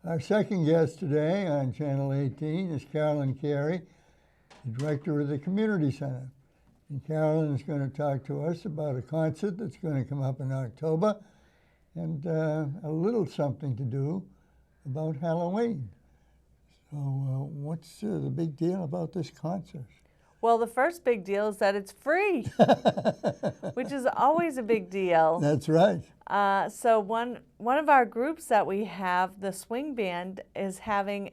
Our second guest today on Channel 18 is Carolyn Carey, the director of the Community Center. And Carolyn is going to talk to us about a concert that's going to come up in October and a little something to do about Halloween. So what's the big deal about this concert? Well, the first big deal is that it's free, which is always a big deal. That's right. So one of our groups that we have, the swing band, is having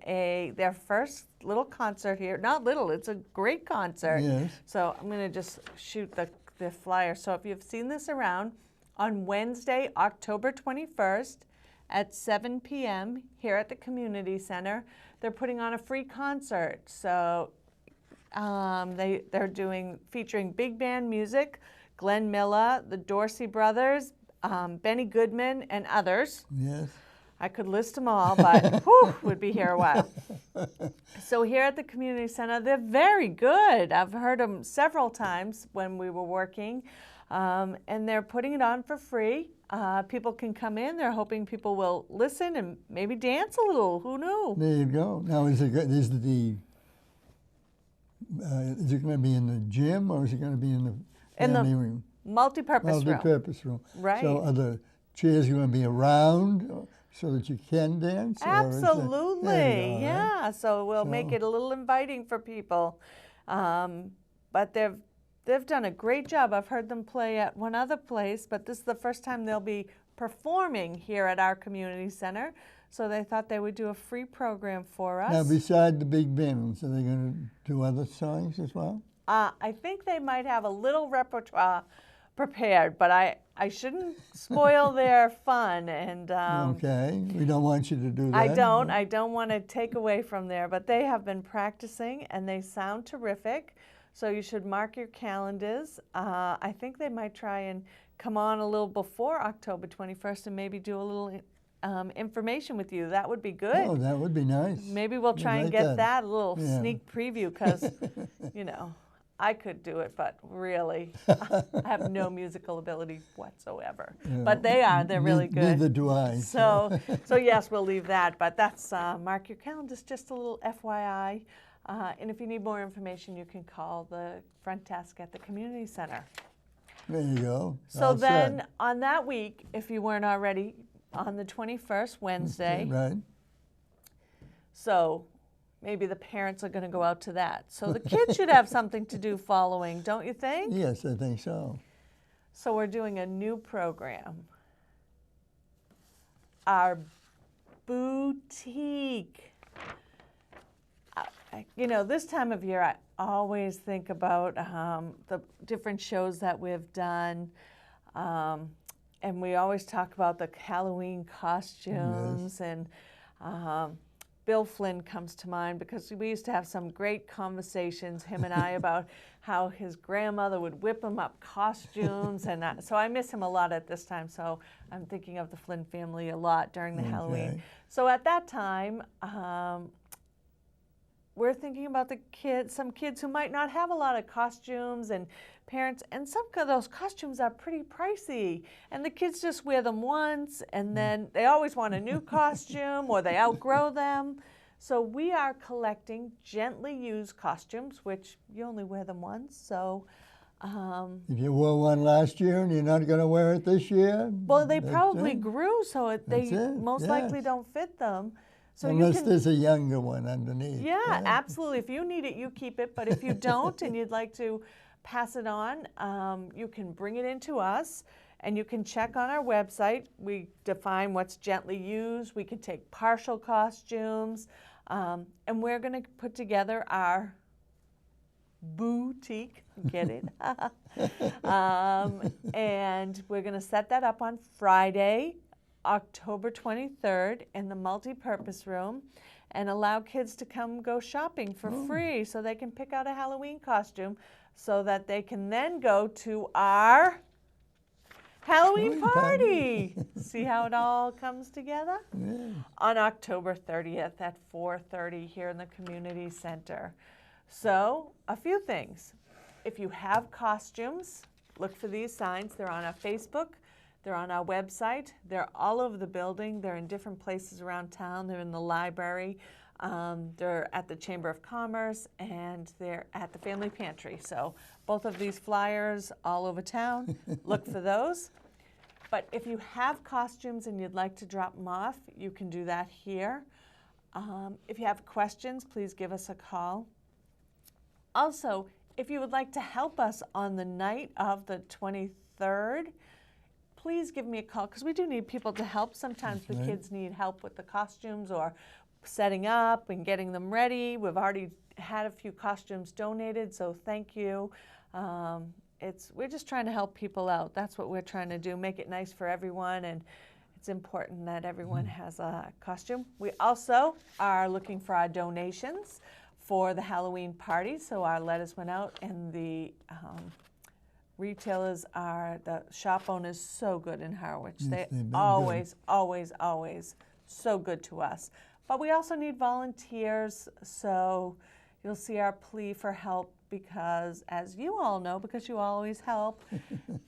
their first little concert here. Not little, it's a great concert. Yes. So I'm going to just shoot the flyer. So if you've seen this around, on Wednesday, October 21st at 7 p.m. here at the Community Center, they're putting on a free concert. So they're featuring big band music, Glenn Miller, the Dorsey Brothers, Benny Goodman, and others. Yes. I could list them all, but whew, would be here a while. So here at the Community Center, they're very good. I've heard them several times when we were working, and they're putting it on for free. People can come in. They're hoping people will listen and maybe dance a little. Who knew? There you go. Now, is it going to be in the gym or is it going to be in the family room? Multi-purpose room. Multi-purpose room. Right. So are the chairs going to be around so that you can dance? Absolutely, yeah. So we'll make it a little inviting for people. But they've done a great job. I've heard them play at one other place, but this is the first time they'll be performing here at our community center. So they thought they would do a free program for us. Now, beside the big bands, are they going to do other songs as well? I think they might have a little repertoire prepared, but I shouldn't spoil their fun. And okay, we don't want you to do that. I don't want to take away from there, but they have been practicing and they sound terrific. So you should mark your calendars. I think they might try and come on a little before October 21st and maybe do a little information with you. That would be good. Oh, that would be nice. Maybe we'll try and get that a little sneak preview because, I could do it, but really, I have no musical ability whatsoever. Yeah. But they're really good. Neither do I. So yes, we'll leave that. But that's, mark your calendars, just a little FYI. And if you need more information, you can call the front desk at the community center. There you go. So then on that week, if you weren't already, on the 21st, Wednesday. Right. So maybe the parents are going to go out to that. So the kids should have something to do following, don't you think? Yes, I think so. So we're doing a new program. Our boo-tique. This time of year, I always think about the different shows that we've done. And we always talk about the Halloween costumes. Yes. And Bill Flynn comes to mind because we used to have some great conversations, him and I, about how his grandmother would whip him up costumes. And so I miss him a lot at this time. So I'm thinking of the Flynn family a lot during the Halloween. So at that time, we're thinking about some kids who might not have a lot of costumes and parents, and some of those costumes are pretty pricey. And the kids just wear them once and then they always want a new costume or they outgrow them. So we are collecting gently used costumes, which you only wear them once. So if you wore one last year and you're not going to wear it this year? Well, they probably grew, so they most likely don't fit them. So unless there's a younger one underneath. Yeah, absolutely. If you need it, you keep it. But if you don't and you'd like to pass it on, you can bring it into us and you can check on our website. We define what's gently used. We can take partial costumes. And we're going to put together our boo-tique. Get it? And we're going to set that up on Friday, October 23rd in the multi-purpose room and allow kids to come go shopping for free so they can pick out a Halloween costume so that they can then go to our Halloween party. See how it all comes together? Yeah. On October 30th at 4:30 here in the community center. So a few things. If you have costumes, look for these signs. They're on our Facebook. They're on our website. They're all over the building. They're in different places around town. They're in the library. They're at the Chamber of Commerce, and they're at the Family Pantry. So both of these flyers all over town. Look for those. But if you have costumes and you'd like to drop them off, you can do that here. If you have questions, please give us a call. Also, if you would like to help us on the night of the 23rd, please give me a call, because we do need people to help. Sometimes the kids need help with the costumes or setting up and getting them ready. We've already had a few costumes donated, so thank you. We're just trying to help people out. That's what we're trying to do, make it nice for everyone, and it's important that everyone has a costume. We also are looking for our donations for the Halloween party, so our letters went out, and the retailers the shop owners so good in Harwich. Yes, They they've been always, always, always so good to us. But we also need volunteers, so you'll see our plea for help, because as you all know, because you always help,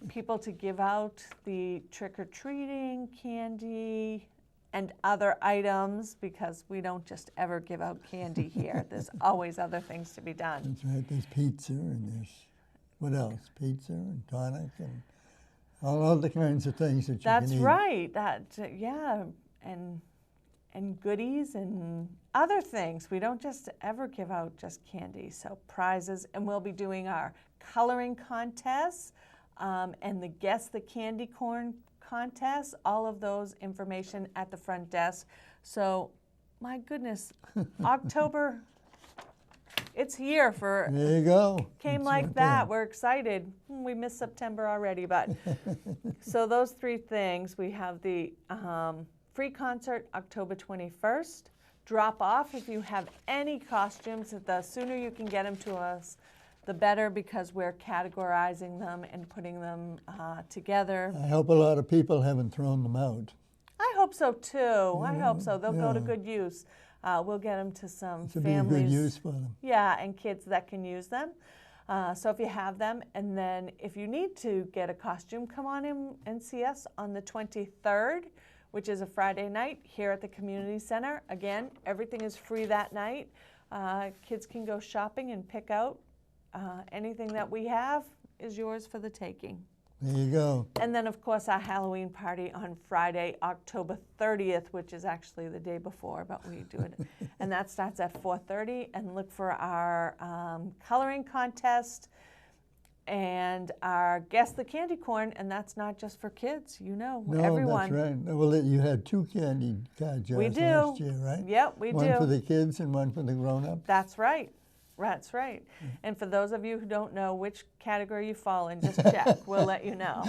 people to give out the trick-or-treating, candy, and other items, because we don't just ever give out candy here. There's always other things to be done. That's right. There's pizza and there's, what else? Pizza and tonic and all other kinds of things that you That's can eat. right. Yeah, and goodies and other things. We don't just ever give out just candy. So prizes, and we'll be doing our coloring contests and the Guess the Candy Corn contest. All of those information at the front desk. So, my goodness, October. It's here for. There you go. Came It's like right that. there. We're excited. We missed September already, but so those three things. We have the free concert October 21st. Drop off if you have any costumes. The sooner you can get them to us, the better, because we're categorizing them and putting them together. I hope a lot of people haven't thrown them out. I hope so too. I hope so. They'll go to yeah. good use. We'll get them to some This would be a families. good use for them. Yeah, and kids that can use them. So if you have them, and then if you need to get a costume, come on in and see us on the 23rd, which is a Friday night here at the community center. Again, everything is free that night. Kids can go shopping and pick out. Anything that we have is yours for the taking. There you go. And then, of course, our Halloween party on Friday, October 30th, which is actually the day before, but we do it. And that starts at 4:30. And look for our coloring contest and our Guess the Candy Corn. And that's not just for kids, No, everyone. that's right. Well, you had 2 candy jars We do. last year, right? Yep, we do. One for the kids and one for the grown-ups. That's right. That's right. And for those of you who don't know which category you fall in, just check. We'll let you know.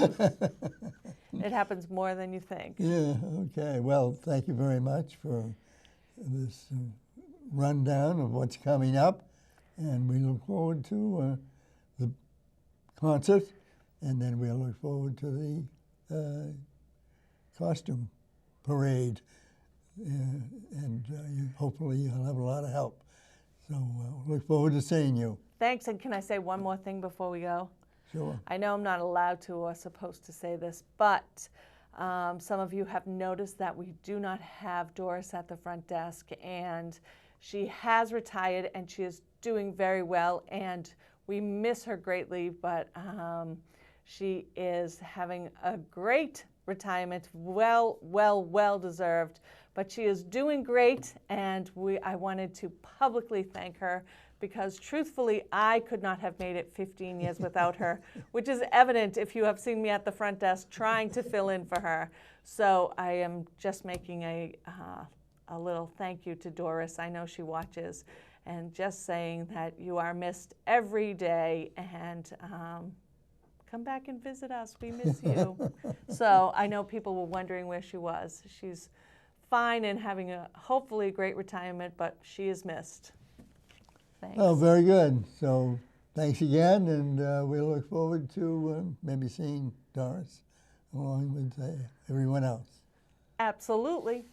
It happens more than you think. Yeah, okay. Well, thank you very much for this rundown of what's coming up. And we look forward to the concert, and then we'll look forward to the costume parade. Hopefully you'll have a lot of help. So look forward to seeing you. Thanks, and can I say one more thing before we go? Sure. I know I'm not allowed to or supposed to say this, but some of you have noticed that we do not have Doris at the front desk, and she has retired, and she is doing very well, and we miss her greatly, but she is having a great retirement, well deserved. But she is doing great, and I wanted to publicly thank her, because truthfully, I could not have made it 15 years without her, which is evident if you have seen me at the front desk trying to fill in for her. So I am just making a little thank you to Doris. I know she watches, and just saying that you are missed every day, and come back and visit us. We miss you. So I know people were wondering where she was. She's fine and having a hopefully great retirement, but she is missed. Thanks. Oh, very good. So thanks again, and we look forward to maybe seeing Doris along with everyone else. Absolutely.